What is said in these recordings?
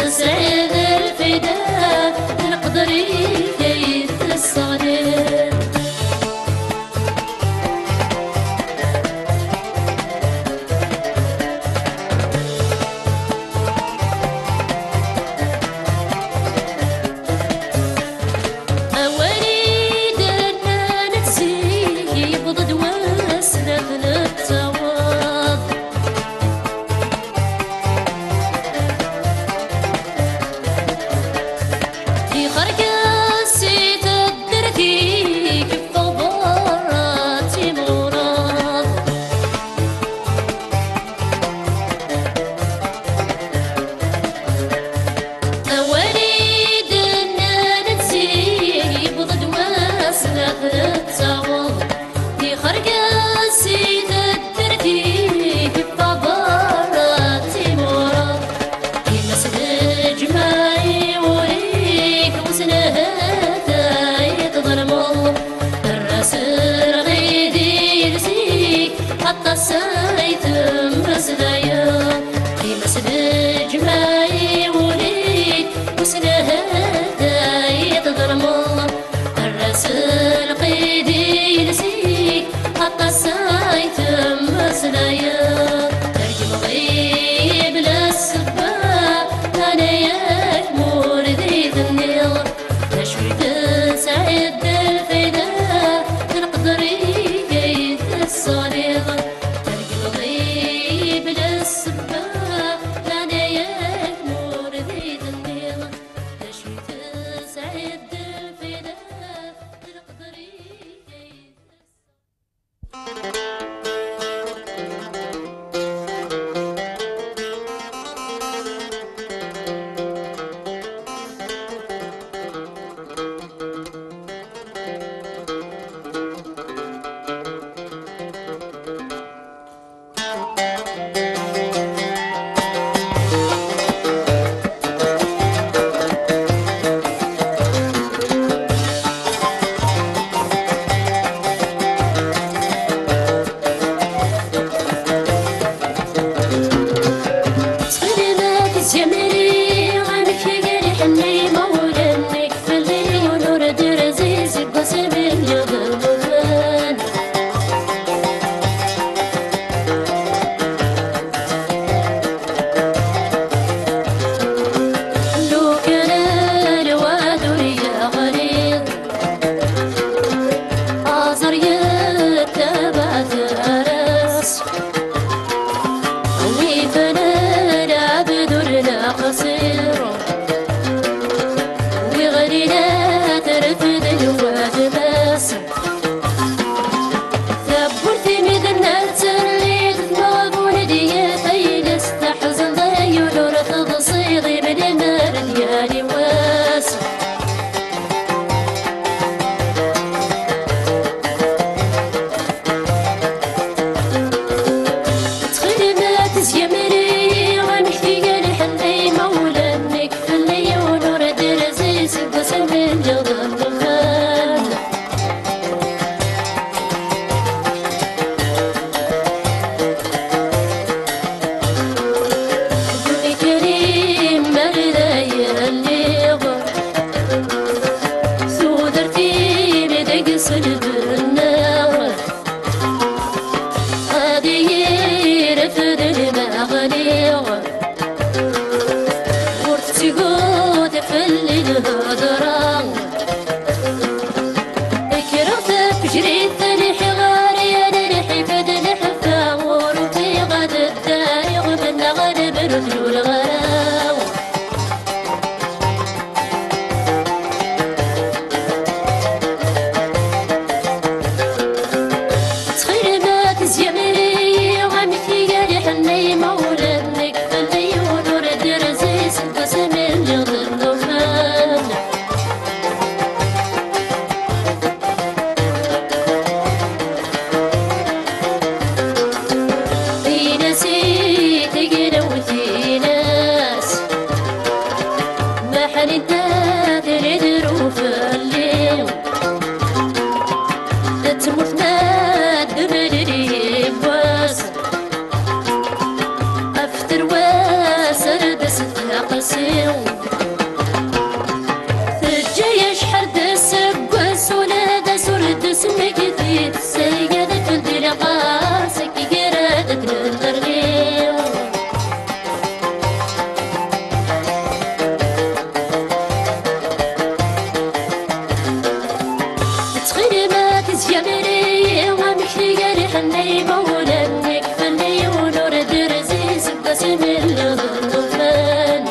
سعيد الفداء القدري كيف الصغير سايت مسدايا في مسد جماعي وليد وسنها دايت ضرمو الرسل قيدي نسيك حتى سايت مسدايا ترجم غيب للسبا انا ياك موردي النيل تشويت سعيد الفداء تنقدري كيف الصليب قصير تجي شحال دسبس ولا دسرد سمك ديت سيادة تندير قاسك يرادك للرغيو تخيل ما تزيامري ومكي قاري حني مولانك فني ونور درزيز بسم الغفان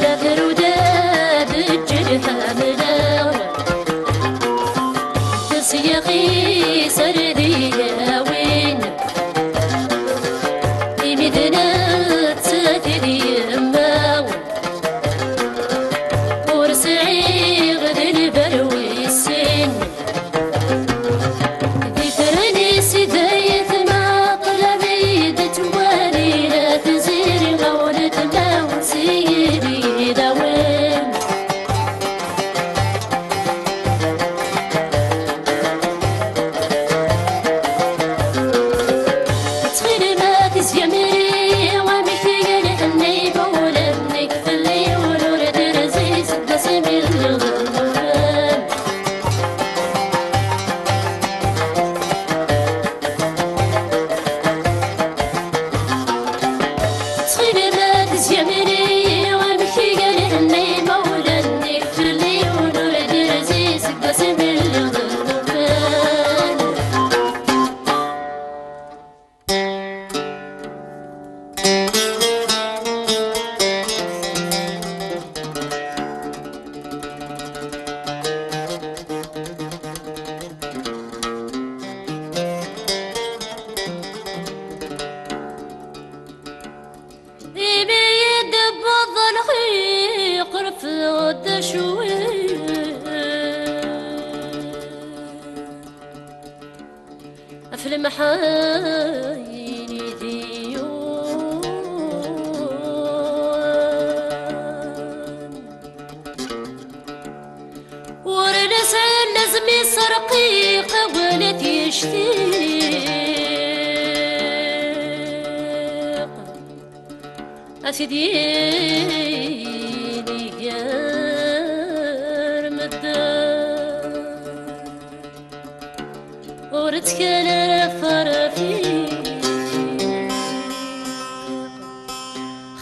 لا فرودات الجرح ملاوة تسيقي سردي وين مدينة ساتري ماوة ورسعي غد البروي السن ذكرني سداية ما قلبي دتوالي لا تزيري مولد ما سيدي داوين تخيل ما تزيامري ومكي قال حني مولدنك فلي ونور درزيز بسم الغفان تخيل ما تزيامري ومكي قال حني مولدنك فلي ونور درزيز بسم الغفان ديمي يدبض الخيق رفض شوي في المحاين ديون ورنس النزمي سرقي قولت يشتيق أفديني يا رمضان ورتك فرفي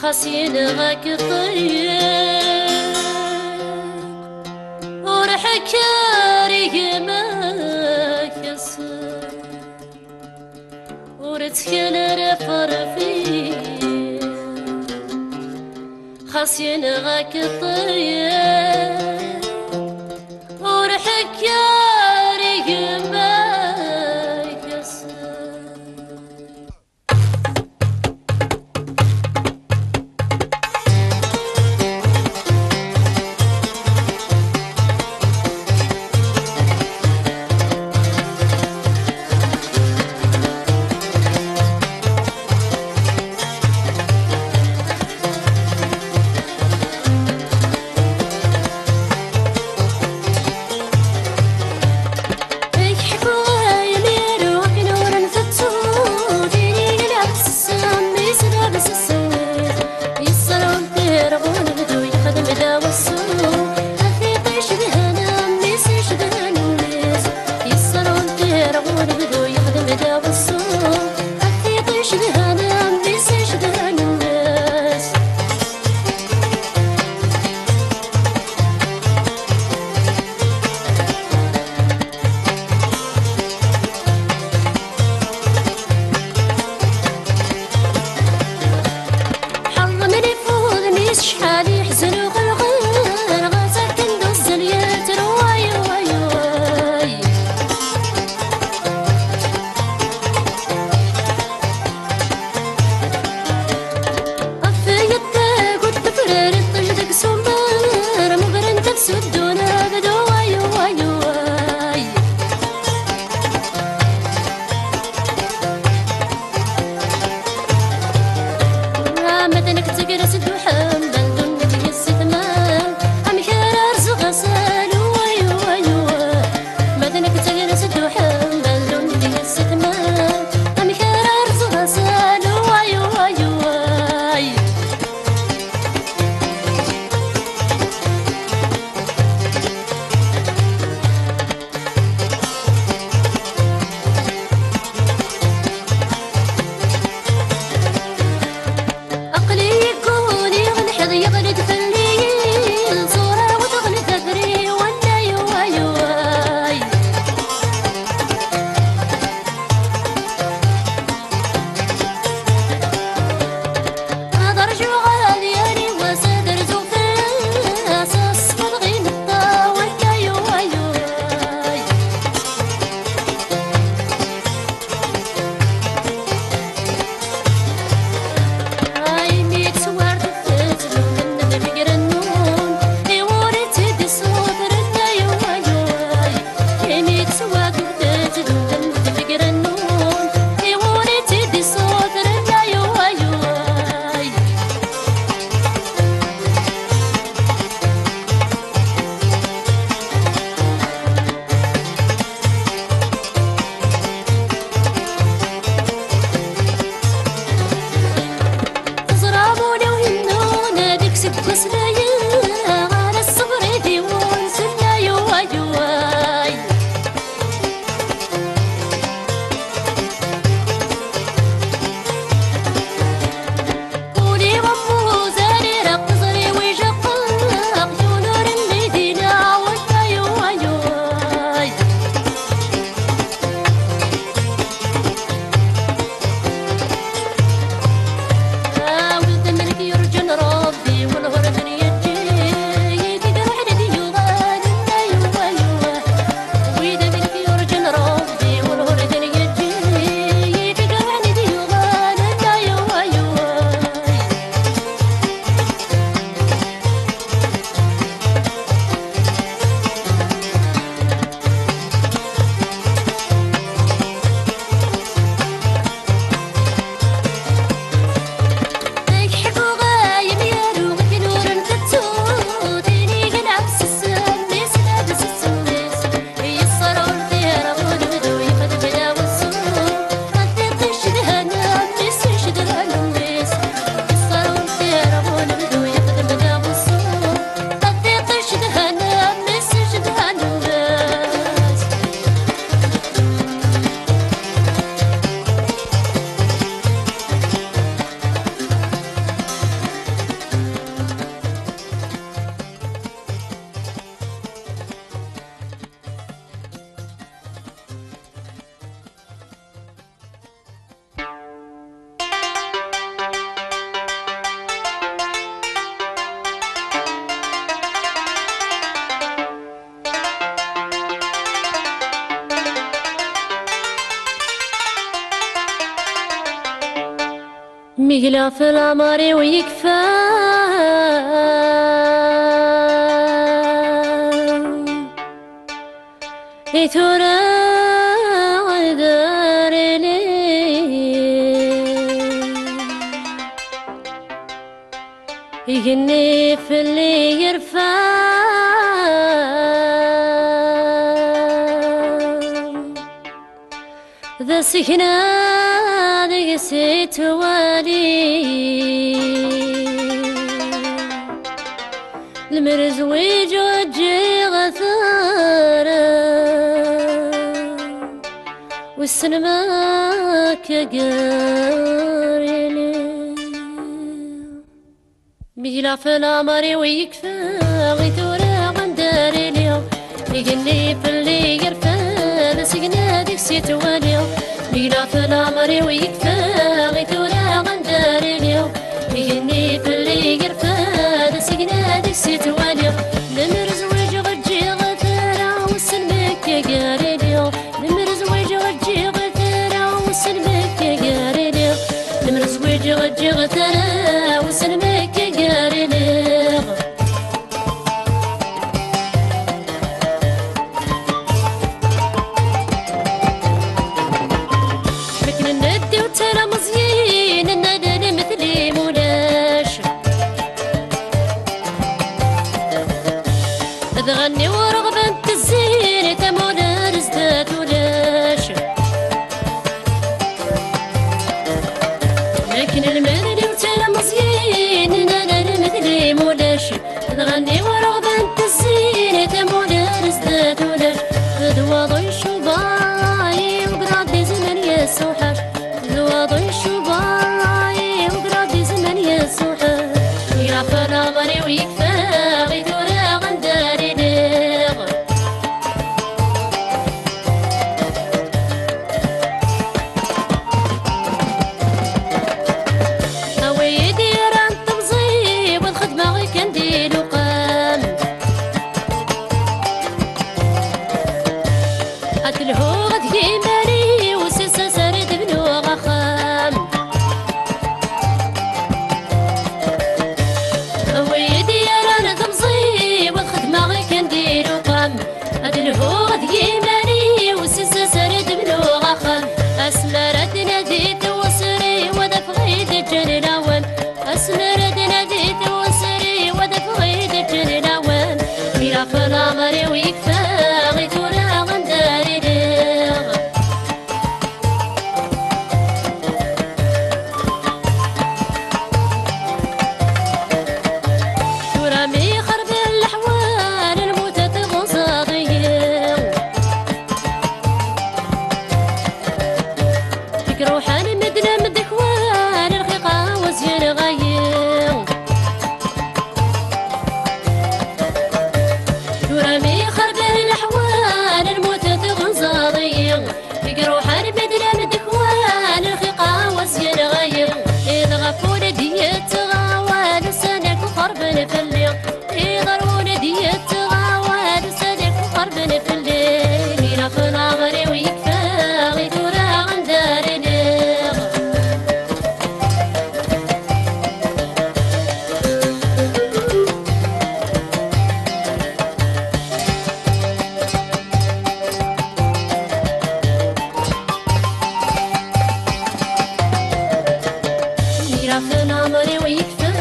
خاسين غاك طيق ورحكاري ما كسر ورتك فرفي خاسين غاك طيب ورحك يا ريق ما يكسر مقلا في العمر ويكفى يثورا دار لي يغني في اللي يرفع ذا سكنة دقسيت والي المرز ويجوجي غثارة والسينما كقاريلي بيلا في العمر ويكفى غيثورا غنداري اليوم يغني في اللي يرفع لسقنا ديكسيت واليوم بيلا في العمر ويكفى غيثورا غنداري اليوم يغني في اللي يرفع لسقنا ديكسيت واليوم نمرز ويجغجي غثارة والسلمك يقاري اليوم نمرز ويجغجي غثارة والسلمك يقاري اليوم نمرز ويجغجي غثارة والسلمك يقاري اليوم مكن الندي وترى مزيين الندى مثلي مولاش تغني ورغبة الزين تمولا رزدات ولاش لكن المرني وترى مزيين الندى مثلي مولاش تغني ورغبة الزين تمولا رزدات ولاش ذواضي شباي وقرادي زمن يسوحاش ذواضي شباي وقرادي زمن يسوحاش يا فالعمر ويكفى غيثورا غنداري ليغ هويدي ران تمزيب والخدمة غي كندير وقام قتلهو غدقي مالي وسيسا سارد بنو غخام ويدي رانا تمزيب والخدمة غي كندير وقام قتلهو غدقي مالي وسيسا سارد بنو غخام أسمرت ناديت وسري ودف غيد الجنلاوان أسمرت ناديت وسري ودف غيد الجنلاوان ميرا في العمر ويكفى غيثورا غنداري ليغ شورامي خرب الأحوال الموتة غصاضية فيك روحان مدنا مدكوان الخيقة وزين غايم شورامي خرب الأحوال الموتة غصاضية فيك روحان مدنا مدكوان الخيقة وزين غايم إذا غفور ديت غوال سنك وخرب نفلي إذا رون ديت غوال سنك وخرب نفلي ميرا في العمر ويكفى غيثورا غنداري ليغ ميرا في العمر ويكفى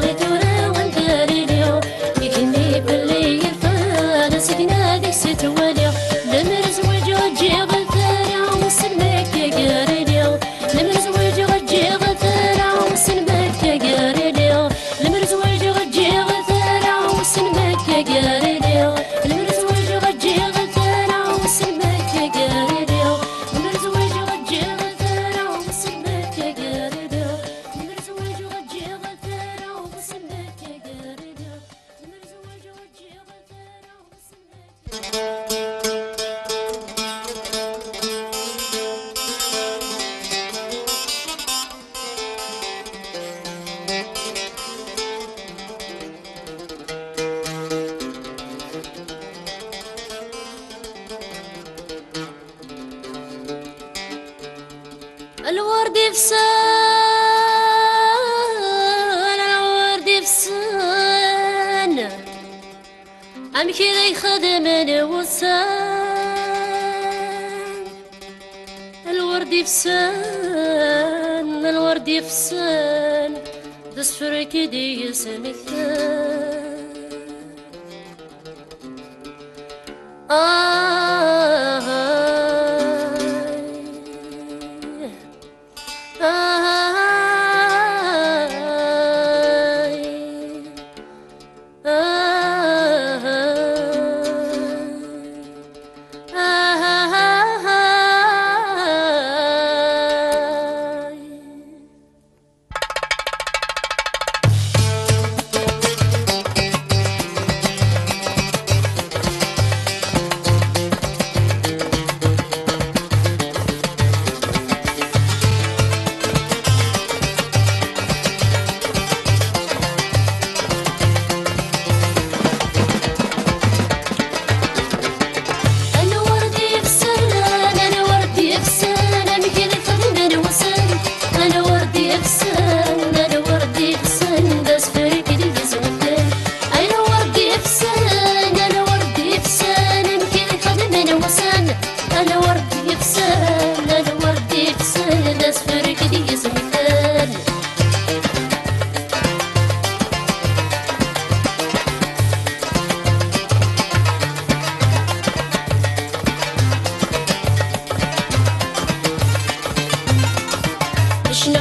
غيثورا غنداري اليوم يغني باللي يرفع لسقنا ديكسيت واليوم نمرز ويجوجي غثارة والسلمك يقاري اليوم نمرز ويجوجي غثارة والسلمك يقاري اليوم نمرز ويجوجي غثارة والسلمك يقاري اليوم نمرز ويجوجي غثارة والسلمك يقاري اليوم نمرز ويجوجي غثارة والسلمك يقاري اليوم نمرز ويجوجي غثارة والسلمك يقاري اليوم نمرز ويجوجي غثارة والسلمك الورد في أمشي ذي خدم الوسان الورد يفسان الورد يفسان تصفر كدي يسمك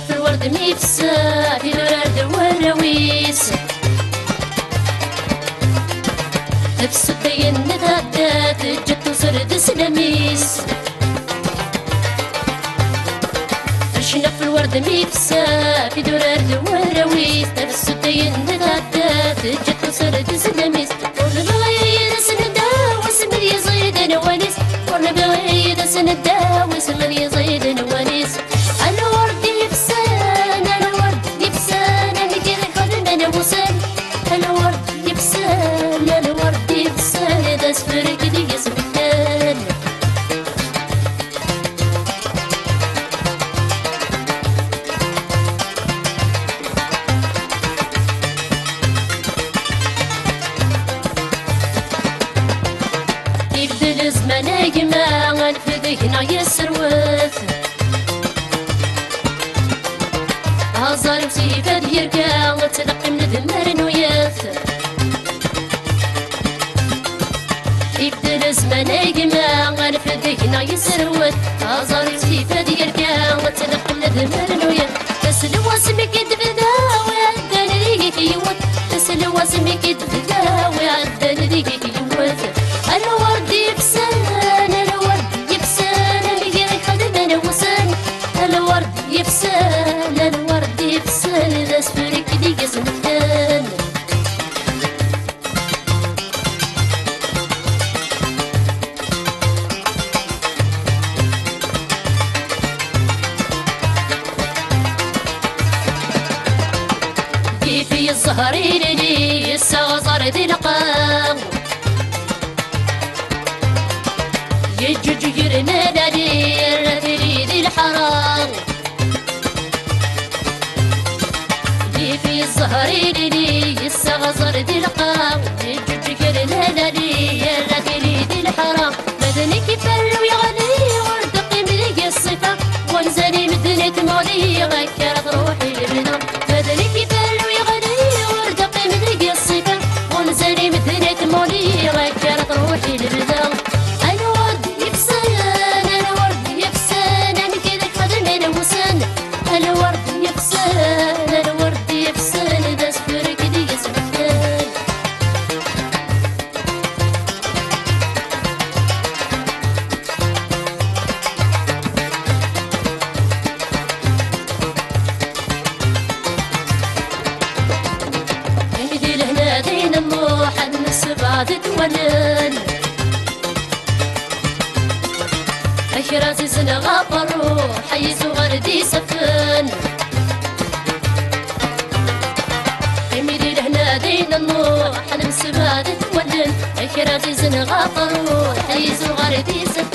في الورد ميفسا في الورد والرويس نفس الدين نتهدات جت وصرت سلميس عشنا في الورد ميفسا في الورد والرويس نفس الدين نتهدات جت وصرت سلميس ورنا بغير سندا واسم يزيد نوانيس ورنا بغير سندا واسم يزيد نوانيس الورد يفسان الورد يفسان اللي خدم انا وسام الورد يفسان الورد يفسان ده سفر كده يسمتان يبدل زمان يجمع الفدينا يسروث هزار وسيفاد يركا وتلقي من دمار نوياث يبدل زمان يجمع الفدينا يسروث هزار وسيفاد يركا وتلقي من دمار نوياث تسلوا سمك يدفدا ويعدل ريقك يوت تسلوا سمك يدفدا ويعدل ريقك يوت الورد يفسان الورد يفسان اللي خدم انا وسان الورد يفسان الورد يفسان ذا سفرك دي يسمتان كيفي الزهرين لي السغزر ذي لقام يجوج يرنا دير ذي الحرام في الزهرين لي السغزر ذي القام يجوج يرنا دير ذي الحرام مدني كفر ويغني وارتقي ملي الصفة وانزلي مدنة مولي غكرت روحي لبنا مدني كفر ويغني وارتقي ملي الصفة وانزلي مدنة مولي غكرت روحي لبنا الورد يفسان الورد يفسان انا كذا خدم انا وسان الورد يفسان الورد يفسان ذا سفرك دي يسمتان عندي لهنا دين النوح النسبة تتولن أشراسي سنة غفروا حيث غردي سفن يميلي لهنا دين النوح نمسبها تتولن أشراسي سنة غفروا حيث غردي سفن